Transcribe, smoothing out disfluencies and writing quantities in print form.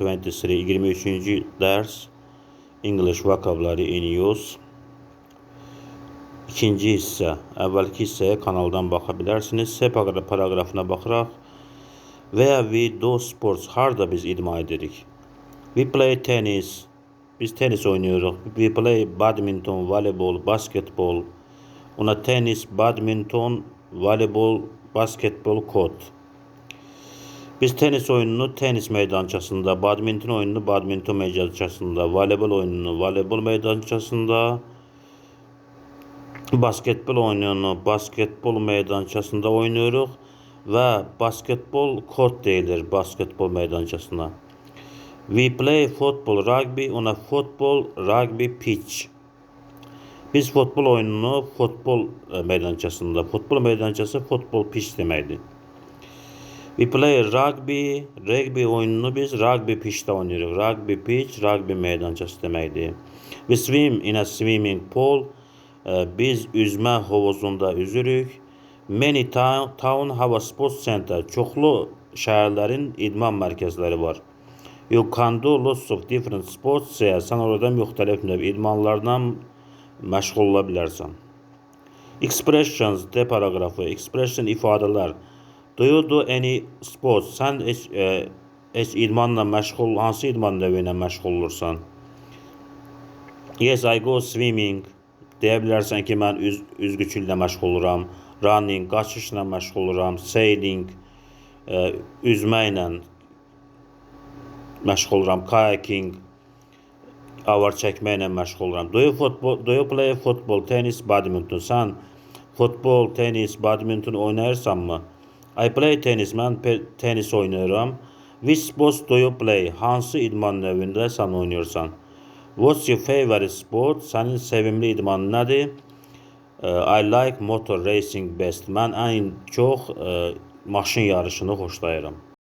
23-cü dərs English vocabulary in use. İkinci hissə. Əvvəlki hissəyə kanaldan baxa bilərsiniz. S paragrafına baxıraq və ya we do sports, harda biz idman edirik. We play tennis, biz tenis oynuyoruz. We play badminton, voleybol, basketbol. Ona tenis, badminton, voleybol, basketbol, court. Biz tenis oyununu tenis meydançasında, badminton oyununu badminton meydançasında, voleybol oyununu voleybol meydançasında, basketbol oyununu basketbol meydançasında oynuyoruz və basketbol court deyilir basketbol meydançasına. We play football, rugby, ona football, rugby pitch. Biz futbol oyununu futbol meydançasında, futbol meydançası futbol pitch deməkdir. We play rugby, rugby oyununu biz rugby pitch'te oynuyoruz. Rugby pitch, rugby meydançası deməkdir. We swim in a swimming pool, biz üzmə hovuzunda üzürük. Many town have a sports center, çoxlu şəhərlərin idman mərkəzləri var. You can do lots of different sports, sən orada müxtəlif növ idmanlardan məşğul ola bilərsən. Expressions, D paragrafı, expression ifadələr. Do you do any sports? Sən heç idmanla məşğul, hansı idman növü ilə məşğul olursan? Yes, I go swimming. Deyə bilərsən ki, mən üzgüçüllə məşğul oluram. Running, qaçışla məşğul oluram. Sailing, üzməklə məşğul oluram. Kayaking, avar çəkməklə məşğul oluram. Do you play football, tennis, badminton? Sən futbol, tenis, badminton oynayırsanmı? I play tennis, mən tenis oynuyorum. Which sports do you play? Hansı idman növündə sən oynuyorsan? What's your favorite sport? Sənin sevimli idmanın nədir? I like motor racing best. Mən ən çox maşın yarışını xoşlayıram.